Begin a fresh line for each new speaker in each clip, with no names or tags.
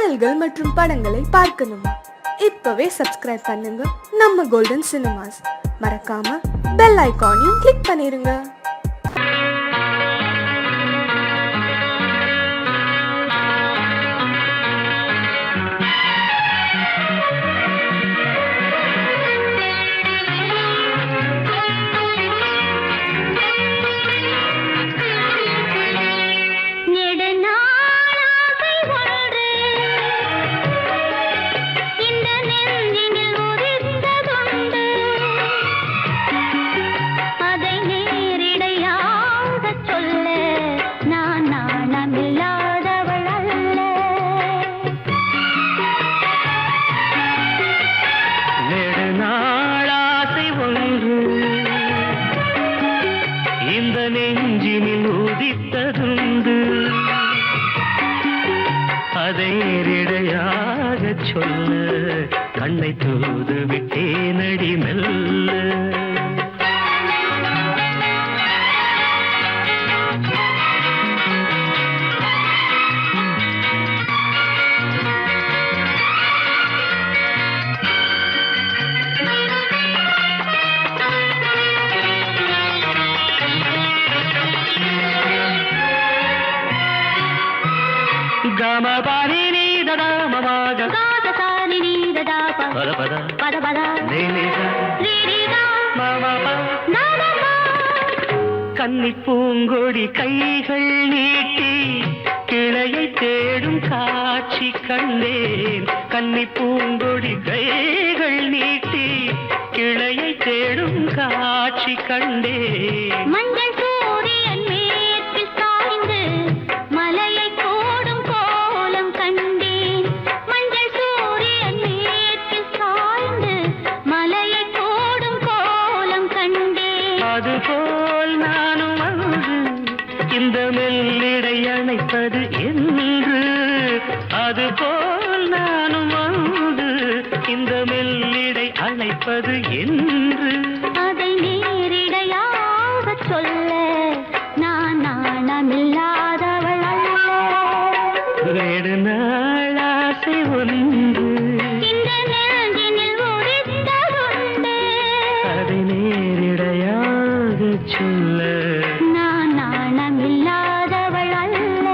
பாடல்கள் மற்றும் படங்களை பார்க்கணுமா? இப்பவே சப்ஸ்கிரைப் பண்ணுங்க நம்ம கோல்டன் சினிமாஸ். மறக்காம பெல் ஐகானையும் கிளிக் பண்ணிருங்க.
கண்ணை தூது விட்டேனடி மெல்ல. கமபாரி நீதடா மமாக கன்னி பூங்கொடி கைகள் நீட்டி கிளையை தேடும் காட்சி கண்டேன். கன்னி பூங்கொடி கைகள் நீட்டி கிளையை தேடும் காட்சி கண்டேன்.
மஞ்சள் சூரியன் மேற்கில் சாய்ந்து மலையை கோடும் கோலம் கண்டேன். மஞ்சள் சூரியன் மேற்கில் சாய்ந்து மலையை கோடும் கோலம் கண்டேன்.
அதுபோல் நானும் வந்து இந்த மெல்லிடை அணைப்பது என்று. அதுபோல் நானும் வந்து இந்த மெல்லிடை அணைப்பது என்று.
அதை நேரிடையாக சொல்ல நான் நாணமில்லாதவள் அல்ல.
நெடுநாள் ஆசை ஒன்று
இந்த நெஞ்சினில் உதித்ததுண்டு.
அதை நேரிடையாக சொல்ல
நான் நாணமில்லாதவள் அல்ல.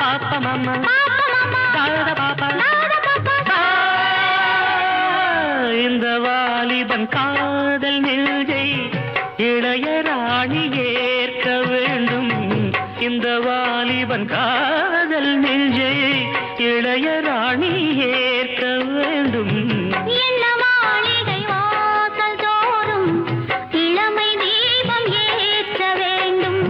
பாப்பா மாமா தாத பாப்பா இந்த வாலிபன் காதல் நெஞ்சை இளையராணி ஏற்க வேண்டும். இந்த வாலிபன் காதல் நெஞ்சை இளையராணி ஏற்க வேண்டும்.
என்ன மாளிகை வாசல் தோறும் இளமை தீபம் ஏற்ற வேண்டும்.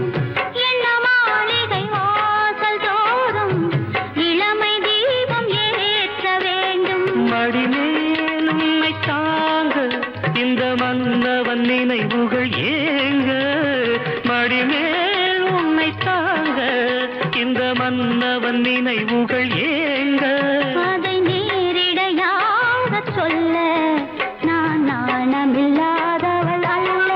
என்ன மாளிகை வாசல் தோறும் இளமை தீபம் ஏற்ற வேண்டும்.
மடிமேல் உன்னை தாங்க இந்த மன்னவன் நினைவுகள் ஏங்க. மடிமேல் உன்னை தாங்க இந்த மன்னவன் நினைவுகள் ஏங்க.
அதை நேரிடையாக சொல்ல நான் நாணமில்லாதவள் அல்ல.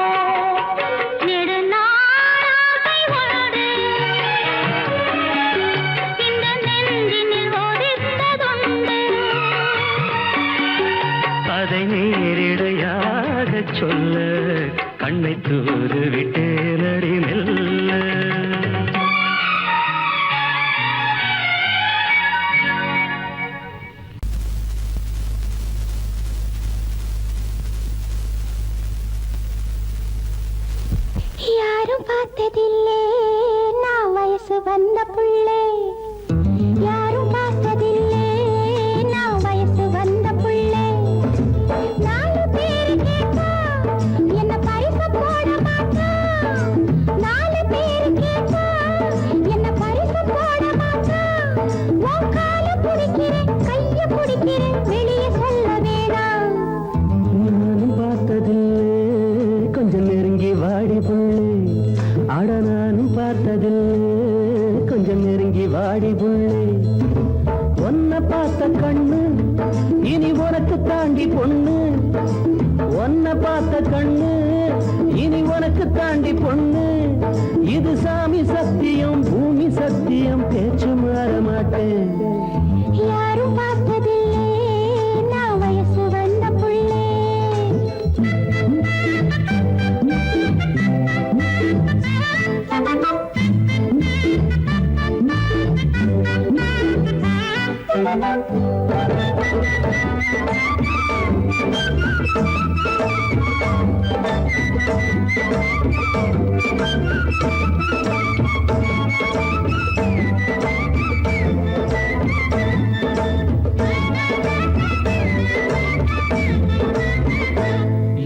நெடுநாளாசை ஒன்று இந்த நெஞ்சினில் ஒதித்ததுண்டு.
அதை நேரிடையாக சொல்ல கண்ணை தூது விட்டேனடி மெல்ல.
யாரும் பார்த்ததில்லை நான் வயசு வந்த புள்ளே. யாரும் பார்த்ததில்லை நான் வயசு வந்த புள்ளே. 4 பேரு கேட்டா என்ன பரிசு போட மாட்டா. 4 பேரு கேட்டா என்ன பரிசு போட மாட்டா. உன் கால பிடிக்கிறேன் கைய பிடிக்கிறேன் வெளியே சொல்ல வேணாம்.
உனக்கு தாண்டி பொண்ணு உன்னை பார்த்த கண்ணு இனி உனக்கு தாண்டி பொண்ணு இது சாமி சத்தியம் பூமி சத்தியம் பேச்சு மாற மாட்டேன்
யாரும் பார்த்ததில்லை நான் வயசு வந்த புள்ளே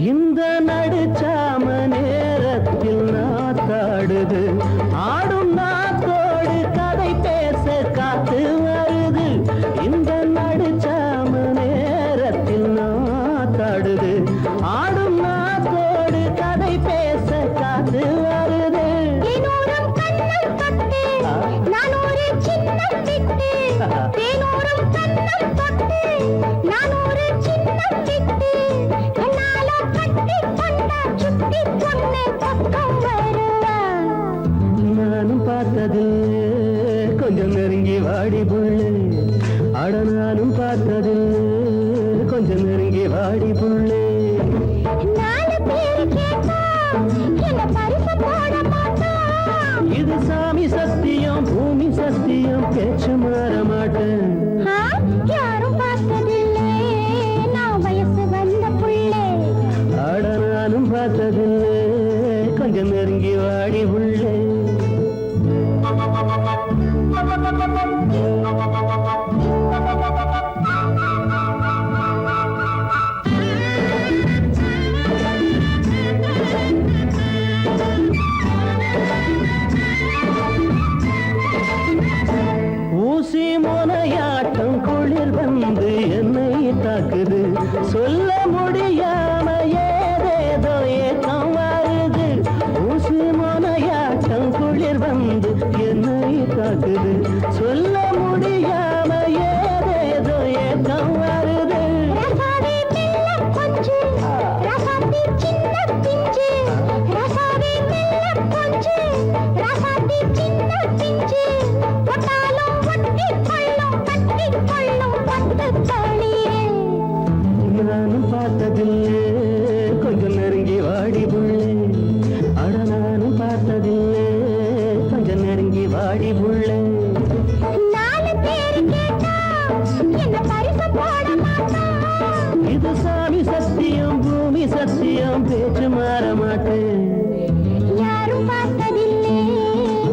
இந்த நடுச்சாம நேரத்தில் நாத்தாடுது ஆடும் நாத்தோடு கதை பேச காத்து வருது இந்த நடுச்சாம நேரத்தில் நாத்தாடுது ஆடும் நாத்தோடு கதை பேச காத்து வருது
தேனூரம் கண்ணம் தொட்டு நான் ஒரு சின்னம் விட்டு தேனூரம் கண்ணம் தொட்டு நான் ஒரு சின்னம் விட்டு கண்ணால கட்டி கொண்டா சுத்தி பொண்ணு பக்கம் வருவா
நானும் பார்த்தது கொஞ்சம் நெருங்கி வாடி புள்ளு அட நானும் பார்த்தது கொஞ்சம் நெருங்கி வாடி புள்ளு
நாலு பேரு கேட்டா என்ன பரிசு போட மாட்டா
இது சாமி சத்தியம் பூமி சத்தியம் பேச்சு மாற மாட்டேன்
யாரும் பார்த்ததில்லை நான் வயசு வந்த புள்ளே
ஆட நானும் பார்த்ததில்லை கொஞ்சம் நெருங்கி வாடி உள்ளே ஊசி முனையாட்டம் குளிர் வந்து என்னை தாக்குது சொல்ல முடியாம ஏதேதோ ஏக்கம் வருது ஊசி முனையாட்டம் குளிர் வந்து என்னை தாக்குது சொல்ல முடியாம ஏதேதோ ஏக்கம் வருது
ரசாவே மெல்ல கொஞ்சு ரசாத்தி சின்ன பிஞ்சு ரசாவே மெல்ல கொஞ்சு ரசாத்தி சின்ன பிஞ்சு ஒட்டாலும் ஒட்டி கொள்ளும் கட்டி கொள்ளும் பட்டு தளியே
நானும் பார்த்ததில்லை கொஞ்சம் நெருங்கி வாடி புள்ளே அட நானும் பார்த்ததில்லை கொஞ்சம் நெருங்கி வாடி புள்ளே
நாலு பேரு கேட்டா என்ன பரிசு போட மாட்டா
இது சாமி சத்தியம் பூமி சத்தியம் பேச்சு மாற மாட்டேன்
யாரும் பார்த்ததில்லை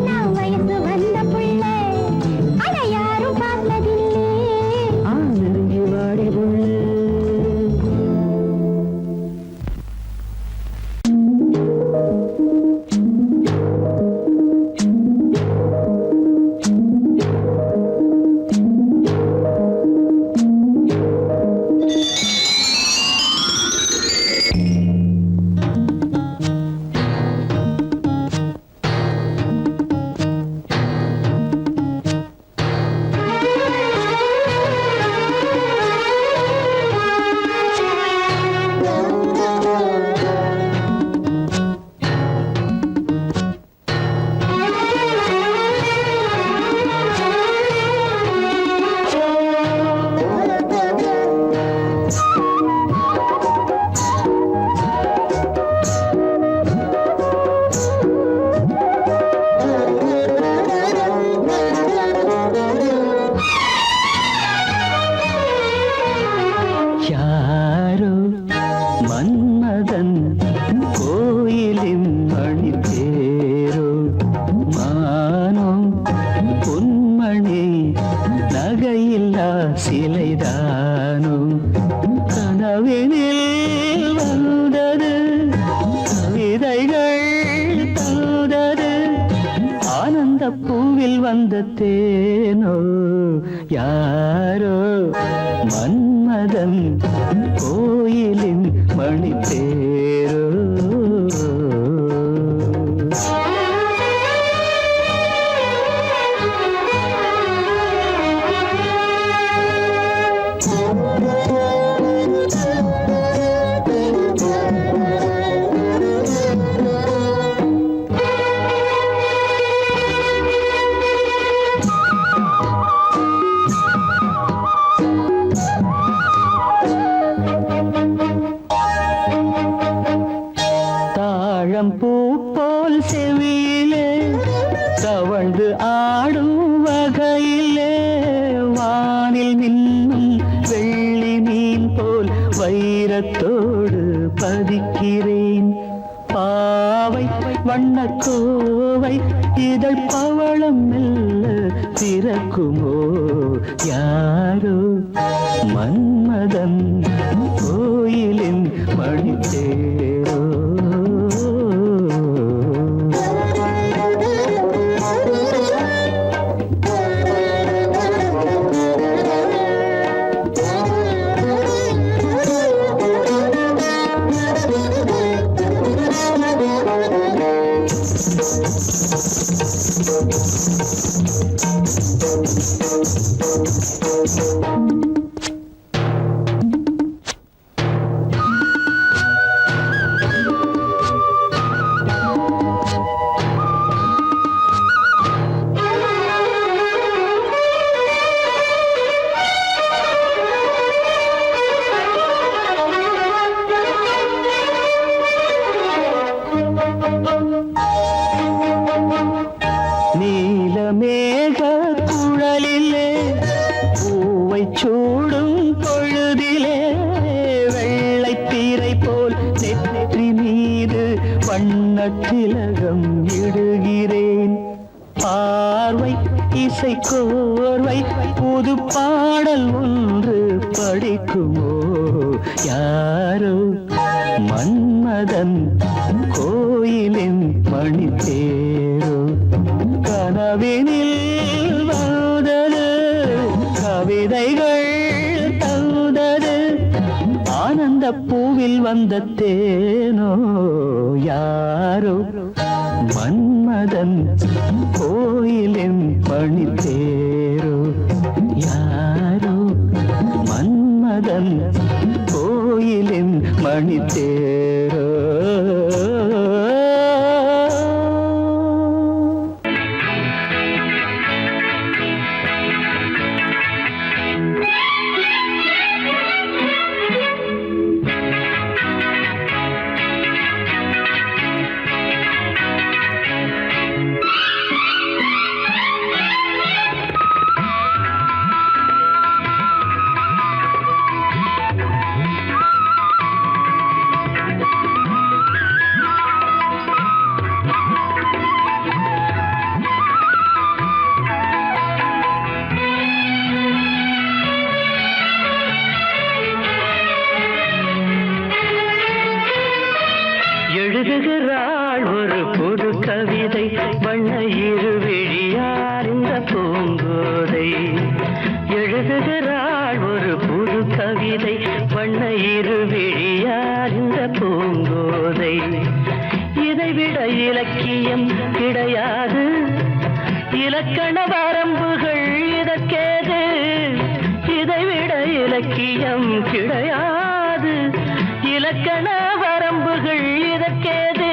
நான் வயசு வந்த புள்ளே அட யாரும் பார்த்ததில்லை
நெருங்கி வாடி புள்ளே யாரோ மன்மதன் கோயிலின் மணி தேரோ மானோ பொன்மணி நகையில்லா சிலைதானோ கனவினில் வந்தது கவிதைகள் தந்தது ஆனந்த பூவில் வந்த தேனோ யாரோ மன்மதன் கோயிலின் மணி தேரோ வைரத்தோடு பதிக்கிறேன். பாவை வண்ணக்கோவை இதழ் பவளம் மெல்ல திறக்குமோ யாரோ மன்மதன் கோயிலின் மணித்தேரோ. நீலமேக குழலிலே பூவை சூடும் பொழுதிலே வெள்ளைத்தீரை போல் நெற்றி மீது வண்ணத்திலகம் இடுகிறேன். பார்வை இசை கோர்வை புது பாடல் ஒன்று படிக்குமோ யாரோ மன்மதன் கோயிலின் மணித்தேரோ. கனவினில் வந்தது கவிதைகள் தந்தது ஆனந்த பூவில் வந்த தேனோ யாரோ மன்மதன் கோயிலின் மணித்தேரோ. யாரோ மன்மதன் கோயிலின் மணித்தேரோ. எழுதுகிறாள் ஒரு புது கவிதை வண்ண இருவிழியார் இந்த பூங்கோதை. எழுதுகிறாள் ஒரு புது கவிதை வண்ண இருவிழியார் இந்த பூங்கோதை. இதைவிட இலக்கியம் கிடையாது, இலக்கண வரம்புகள் இதற்கேது. இதைவிட இலக்கியம் கிடையாது, இலக்கண வரம்புகள் இதற்கேது.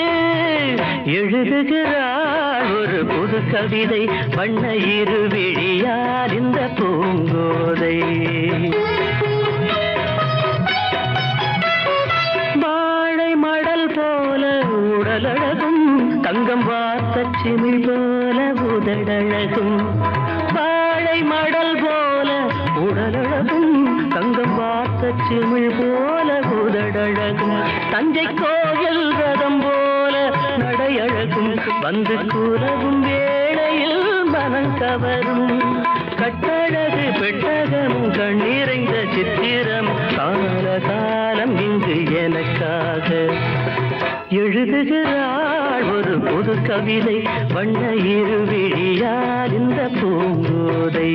எழுதுகிறாள் ஒரு புது கவிதை வண்ண இருவிழியார் இந்த பூங்கோதை. வாழை மடல் போல உடலழகும், தங்கம் வார்த்த சிமிழ் போல உதடழகும். வாழை மடல் போல உடலழகும், தங்கம் வார்த்த சிமிழ் போல உதடழகும். தஞ்சை கோயில் ரதம் போல நடையழகும், வந்து கூலவும் வேளையில் மனம் கவரும். கட்டழகு பெட்டகம் கண்ணிறைந்த சித்திரம் கால காலம் இங்கு எனக்காக. எழுதுகிறாள் ஒரு புது கவிதை வண்ண இருவிழியார் இந்த பூங்கோதை.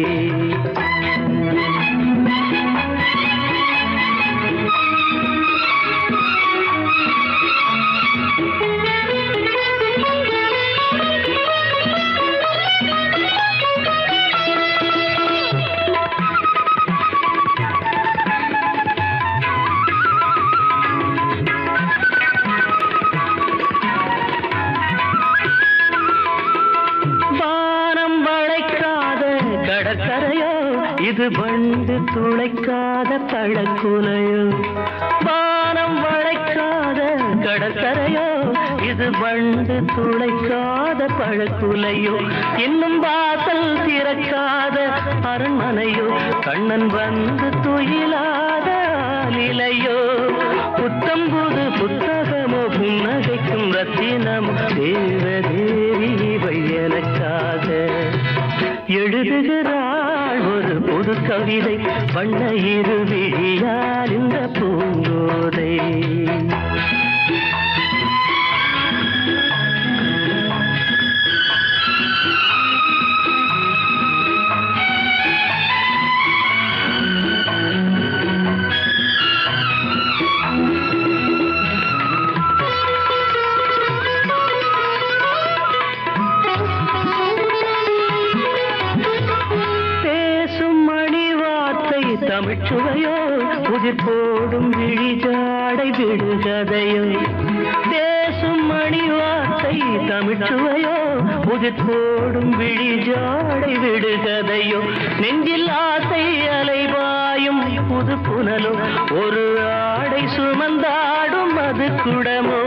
இது வண்டு துளைக்காத பழக்குலையோ. வானம் வளைக்காத கடற்கரையோ, இது வண்டு துளைக்காத பழக்குலையோ. இன்னும் வாசல் திறக்காத அரண்மனையோ, கண்ணன் வந்து துயிலாத நிலையோ புத்தம்புது புத்தகமோ புன்னகைக்கும் ரத்தினமோ தேவதேவி எனக்காக எழுதுகிறாள் ஒரு புது கவிதை வண்ண இருவிழியால் இந்த பூங்கோதை தமிழ்ச்சுவையோ உதிர் போடும் விழிஜாடை விடுகதையோ பேசும் மணி வார்த்தை தமிழ்ச்சுவையோ உதிர் போடும் விழிஜாடை விடுகதையோ நெஞ்சில் ஆசை அலைபாயும் புது புனலோ ஒரு ஆடை சுமந்தாடும் அது குடமோ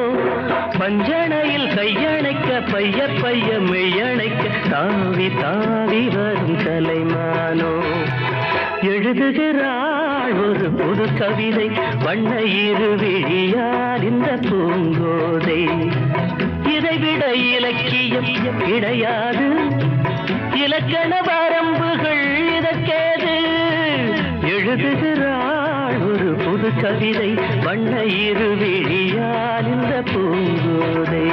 பஞ்சணையில் கையணைக்க பைய பைய மெய்யணைக்க தாவி தாவி வரும் கலைமானோ எழுதுகிறாள் ஒரு புது கவிதை வண்ண இருவிழியால் இந்த பூங்கோதை இதைவிட இலக்கியம் கிடையாது இலக்கண வரம்புகள் இதற்கேது எழுதுகிறாள் ஒரு புது கவிதை வண்ண இருவிழியால் இந்த பூங்கோதை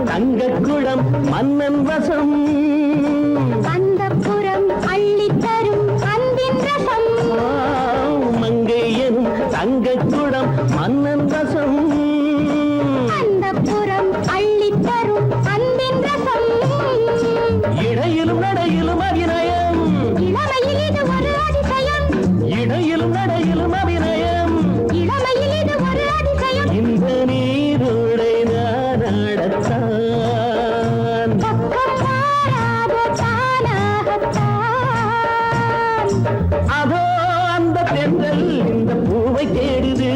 தங்கக்குடம் மன்னன் வசம்
அந்தப்புறம் அள்ளித்தரும் அன்பின் ரசம்
மங்கை எனும் தங்கக்குடம் மன்னன் வசம்
அந்தப்புறம் அள்ளித்தரும் அன்பின் ரசம்
இடையிலும் நடையிலும் அபிநயம்
இளமையில் இது ஒரு அதிசயம்
இடையிலும் நடையிலும் அபிநயம்
இளமையில் இது ஒரு அதிசயம்
இந்த நீரோடை நான் நடத்தான் அதோ அந்த பெண்கள் இந்த பூவை தேடுது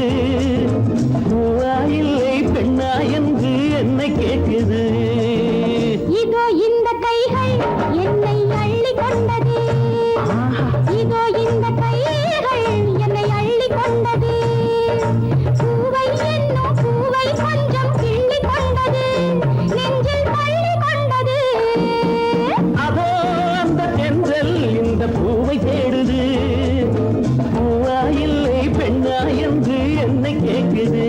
பூவா இல்லை பெண்ணா என்று என்னை கேட்குது
இதோ இந்த கைகள் என்னை அள்ளி கொண்டது இதோ இந்த கைகள் என்னை அள்ளி கொண்டது பூவை என்னும் பூவை கொஞ்சம் கிள்ளி கொண்டது நெஞ்சில் பள்ளி கொண்டது
அதோ அந்த பெண்கள் இந்த பூவை தேடுது பூவா இல்லை பெண்ணா என்று என்னை கேட்குது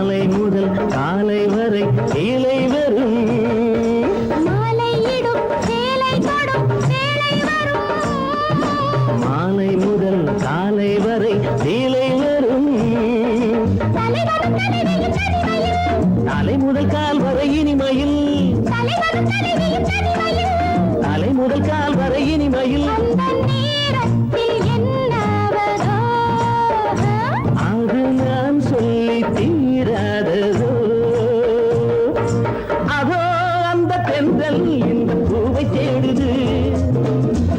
மாலை முதல் காலை வரை இலை வரும்
மாலையிடும் சேலை தொடும் வேளை வரும்
மாலை முதல் காலை வரை இலை வரும்
தலைவரும் தலைவியும் தனிமையில்
தலை முதல் கால் வரை இனிமையில்
தலைவரும் தலைவியும் தனிமையில்
தலை முதல் கால் வரை இனிமையில்
அந்த நேரத்தில் என்னவரோ
அது நான் சொல்லி தீராததோ அதோ அந்த பெண்கள் இந்த பூவை தேடுது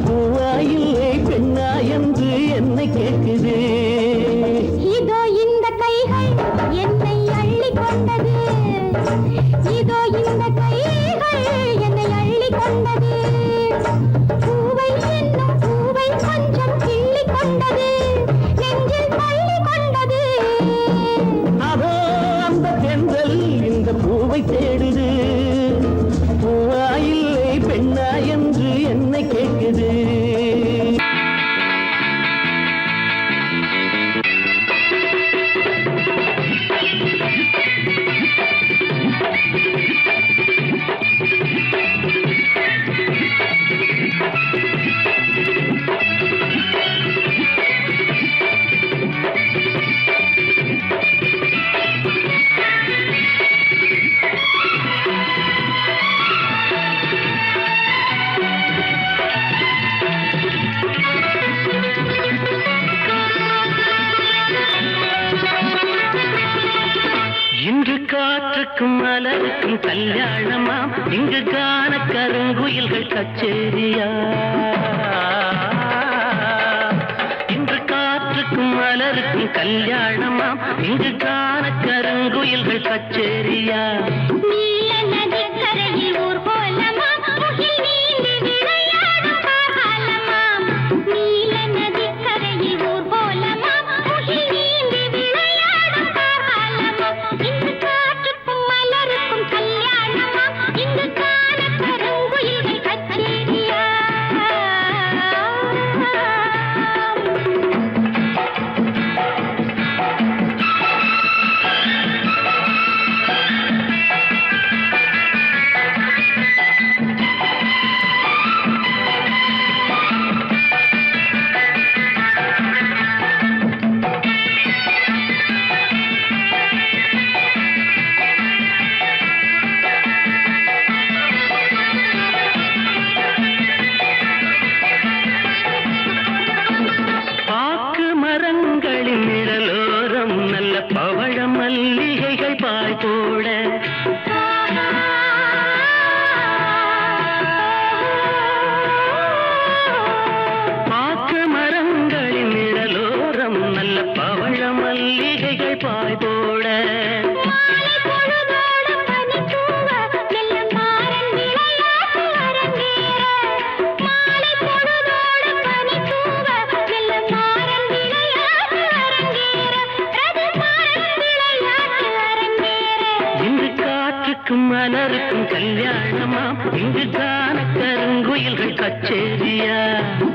பூவா இல்லை பெண்ணா என்று என்னை கேட்குது
இதோ இந்த கைகள் என்னை அள்ளி கொண்டது இதோ இந்த கைகள் என்னை அள்ளி கொண்டது பூவை என்னும் பூவை கொஞ்சம் கிள்ளி கொண்டது நெஞ்சில் தள்ளி கொண்டது
அதோ அந்த பெண்கள் இந்த பூவை தேடுது பூவா இல்லை பெண்ணா என்று என்னை கேட்குது இன்று காற்றுக்கும் மலருக்கும் கல்யாணமாம் இங்கு காண கருங்குயில்கள் கச்சேரியா இன்று காற்றுக்கும் மலருக்கும் கல்யாணமாம் இங்கு காண கருங்குயில்கள் கச்சேரியா
நீல நதிக்கரையில் ஊர்வலமாம் முகில் நீந்தி விளையாடும் காலமாம் நீல நதிக்கரையில் ஊர்வலமாம் முகில் நீந்தி விளையாடும் காலமாம் இங்கு காற்றுக்கும் மலருக்கும் கல்யாணமாம் இங்கு காண கருங்குயில்கள் கச்சேரியா
பாக்கு மரங்களின் நிழலோரம் நல்ல பவழ மல்லிகைகள் பாய் போட பாக்கு மரங்களின் நிழலோரம் நல்ல பவழ மல்லிகைகள் பாய் போட
மாலை பொழுதோடும் பனித்தூவ மெல்ல மாறன் விளையாட்டு அரங்கேற மாலை பொழுதோடும் பனித்தூவ மெல்ல மாறன் விளையாட்டு அரங்கேற ரதி மாறன் விளையாட்டு அரங்கேற
இன்று காற்றுக்கும் மலருக்கும் கல்யாணமாம் இங்கு காண கருங்குயில்கள் கச்சேரியா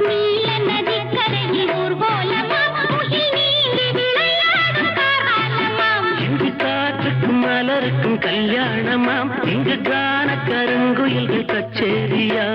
நீல நதிக்கரையில் ஊர்வலமாம் முகில் நீந்தி விளையாடும் காலமாம்
இங்கு காற்றுக்கும் மலருக்கும் கல்யாணமாம் இங்கு காண கருங்குயில்கள் கச்சேரியா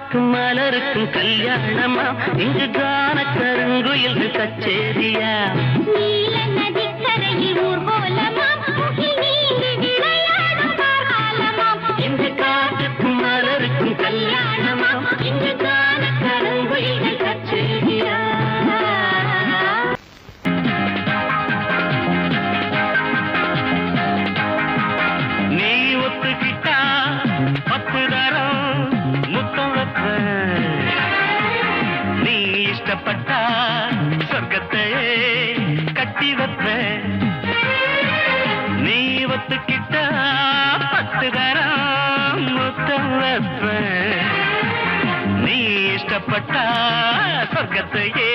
காட்டுக்கும் மலருக்கும் கல்யாணமா இங்கு கான கருங்குயில்கள் கச்சேரியா
நீல நதிக்கரையில் ஊர்வலமாம் முகில் நீங்கி விளையாடும் காலமாம்
இங்கு காட்டுக்கும் மலருக்கும் கல்யாணமா இங்கு கான கருங்குயில்கள் கச்சேரியா நீ ஒத்துக்கிட்டா 10 தரம் முத்தம் வைப்பேன் நீ இஷ்டப்பட்டா சொர்க்கத்தை கட்டி வைப்பேன் நீ ஒத்துக்கிட்டா 10 தரம் முத்தம் வைப்பேன் நீ இஷ்டப்பட்டா சொர்க்கத்தையே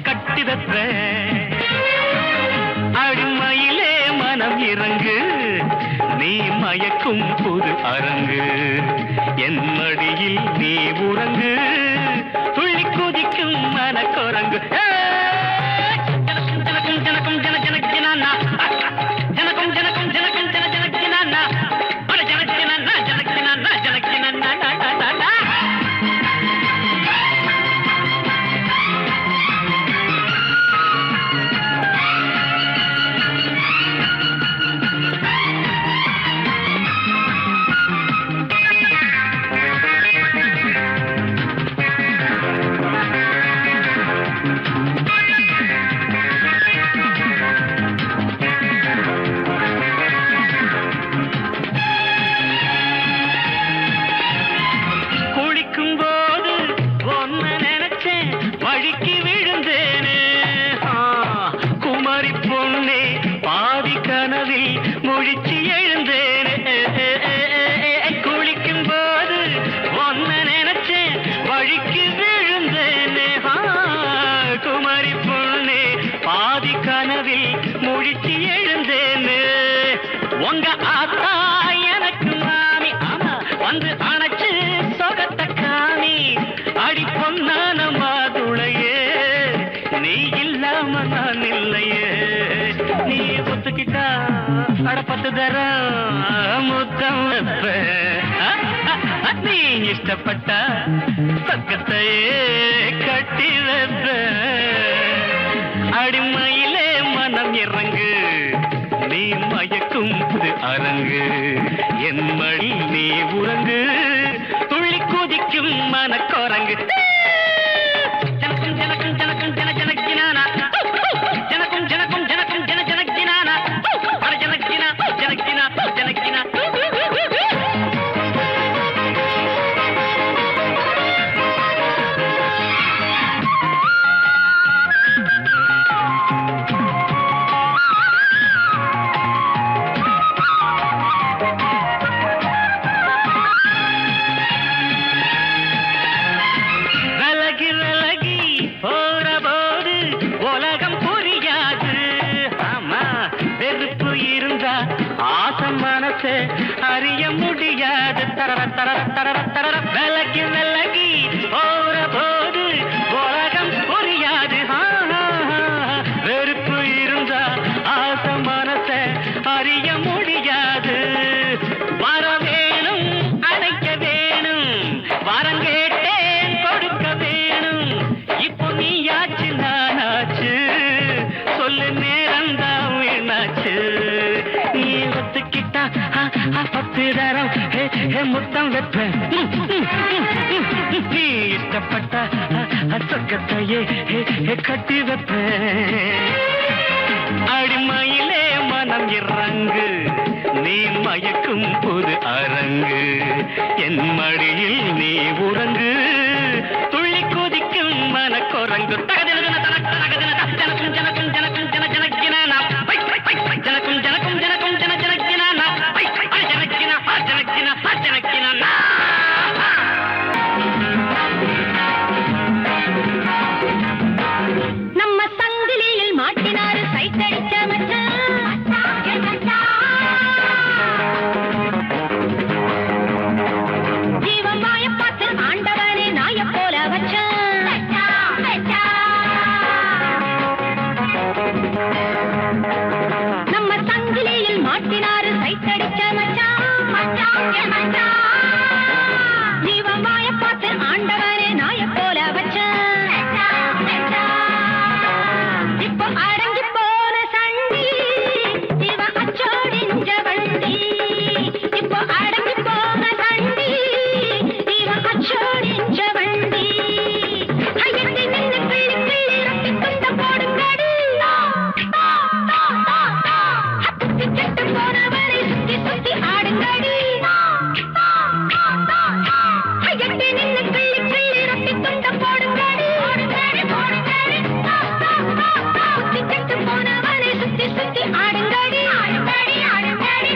கட்டி வைப்பேன் அடிமையிலே மனம் இறங்கு நீ மயக்கும் புது அரங்கு என் மடியில் நீ உறங்கு துள்ளி குதிக்கும் மனக்குரங்கு ஜனக்கும் ஜனக்கும் ஜனக்கும் ஜன ஜனக்கினானா ஜனக்கும் ஜனக்கும் ஜனக்கும் ஜன ஜனக்கினானா அட ஜனக்கினானா ஜனக்கினானா ஜனக்கினானா குளிக்கும் போது ஒன்ன நினைச்சேன் வழிக்கு விழுந்தேனே குமரி பொண்ணே பாதி கனவில் முழிச்சு எழுந்தேனே குளிக்கும் போது ஒன்ன நினைச்சேன் வழிக்கு விழுந்தேனே குமரி பொண்ணே பாதி கனவில் முழிச்சு எழுந்தேனே உங்க ஆத்தா எனக்கு மாமி ஆமா வந்து அணைச்சு சொகத்த காமி அடி பொன்னான மாதுளையே நீ இல்லாம நான் இல்லையே நீ ஒத்துக்கிட்டா அட 10 தரம் முத்தம் வைப்பேன் நீ இஷ்டப்பட்டா சொர்க்கத்தையே கட்டி வைப்பேன் அடிமையிலே மனம் இறங்கு நீ மயக்கும் புது அரங்கு என் மடி நீ உறங்கு துள்ளி குதிக்கும் மனக்குரங்கு ஜனக்கும் ஜனக்கும் ஜனக்கும் ஜன ஜனக்கினானா ஜனக்கும் ஜனக்கும் ஜனக்கும் ஜன ஜனக்கினானா அட ஜனக்கினா ஜனக்கினா ஜனக்கினா விலகி விலகி போற போது உலகம் புரியாது ஆமா வெறுப்பு இருந்தா ஆசை மனசு அறிய முடியாது தரர தரர தரர தரர விலகி விலகி போற போது உலகம் புரியாது வெறுப்பு இருந்தா ஆசை மனசு அறிய முடியாது வர வேணும் அடைக்க வேணும் வரங்கேட்டேன் கொடுக்க வேணும் இப்போ நீயாச்சு நானாச்சு சொல்லு நேரம்தான் வீணாச்சு நீ ஒத்துக்கிட்டா 10 தரம் முத்தம் வைப்பேன் நீ இஷ்டப்பட்டா சொர்க்கத்தையே கட்டி வைப்பேன் அடிமையிலே மனம் இறங்கு நீ மயக்கும் புது அரங்கு என் மடியில் நீ உறங்கு துள்ளி குதிக்கும் மனக்குரங்கு தகதின தனக்கு ஜனக்கும் ஜனக்கும் ஜனக்கும் ஜன ஜனக்கினானா ஜனக்கும் ஜனக்கும் ஜனக்கும் ஜன ஜனக்கினானா ஜனக்கினா ஜனக்கினா ஜனக்கினானா
நம்ம சங்கிலியில் மாட்டினாரு சைட்டடிச்ச ஜீவன் வாய பார்த்து ஆண்டவனே நாய போல வச்சான் கிள்ளி கிள்ளி கிள்ளி ரொட்டி துண்ட போடுங்கடி போடுங்கடி போடுங்கடி சுத்தி கெட்டு போனவனை சுத்தி சுத்தி ஆடுங்கடி ஆடுங்கடி ஆடுங்கடி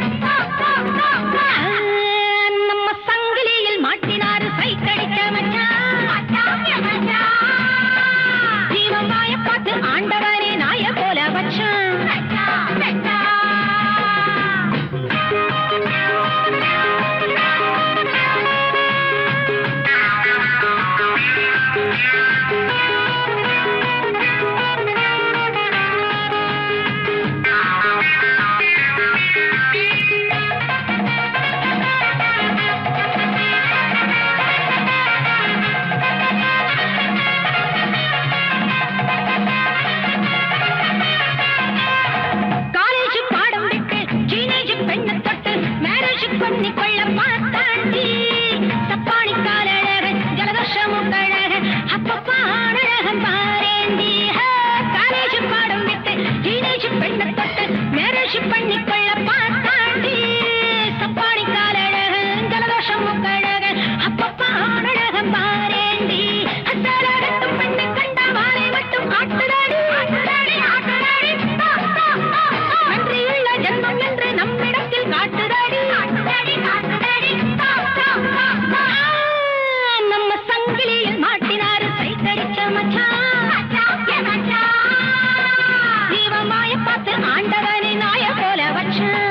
நம்ம சங்கிலியில் மாட்டினாரு சைத்தடிக்க மச்சான் ஜீவன் வாய பார்த்து ஆண்டவனே நாய போல வச்சான் பண்ணிக்கொள்ள பார்த்தாண்டி சப்பானி காலழக ஜலதோஷமும் கழக அப்பப்பா அழகம் பாரேண்டி காலேஜ் பாடம் விட்டு டீனேஜ் பெண்ணை தொட்டு மேரேஜ் பண்ணிக்கொள்ள பார்த்தாண்டி சப்பானி காலழக ஜலதோஷமும் கழக அப்பப்பா அழகம் பாரேண்டி அசலகட்டும் பெண்ணை கண்ட வாழை மட்டும் ஆட்டுதாடி ஆட்டுதாடி ஆட்டுதாடி நன்றியுள்ள ஜென்மம் என்று நம்மிடத்தில் காட்டுதாடி நம்ம சங்கிலியில் மாட்டினாரு சைத்தடிச்ச மச்சான் ஜீவமாய பார்த்து ஆண்டவனை நாய போல வச்சான்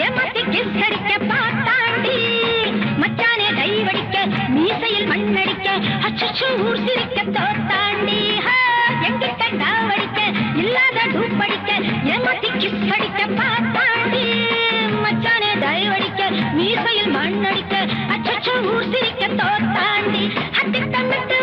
ஏமாத்தி கிஸ் அடிக்க பார்த்தாண்டி மச்சானே கைவடிக்க மீசையில் மண்ணடிக்க அச்சச்சோ ஊர் சிரிக்க தோத்தாண்டி எங்கிட்ட டாவடிக்க இல்லாத டூப்படிக்க ஏமாத்தி கிஸ் அடிக்க பார்த்தாண்டி மச்சானே கைவடிக்க மீசையில் மண்ணடிக்க அச்சச்சோ ஊர் சிரிக்க தோத்தாண்டி அத்திட்டமிட்டு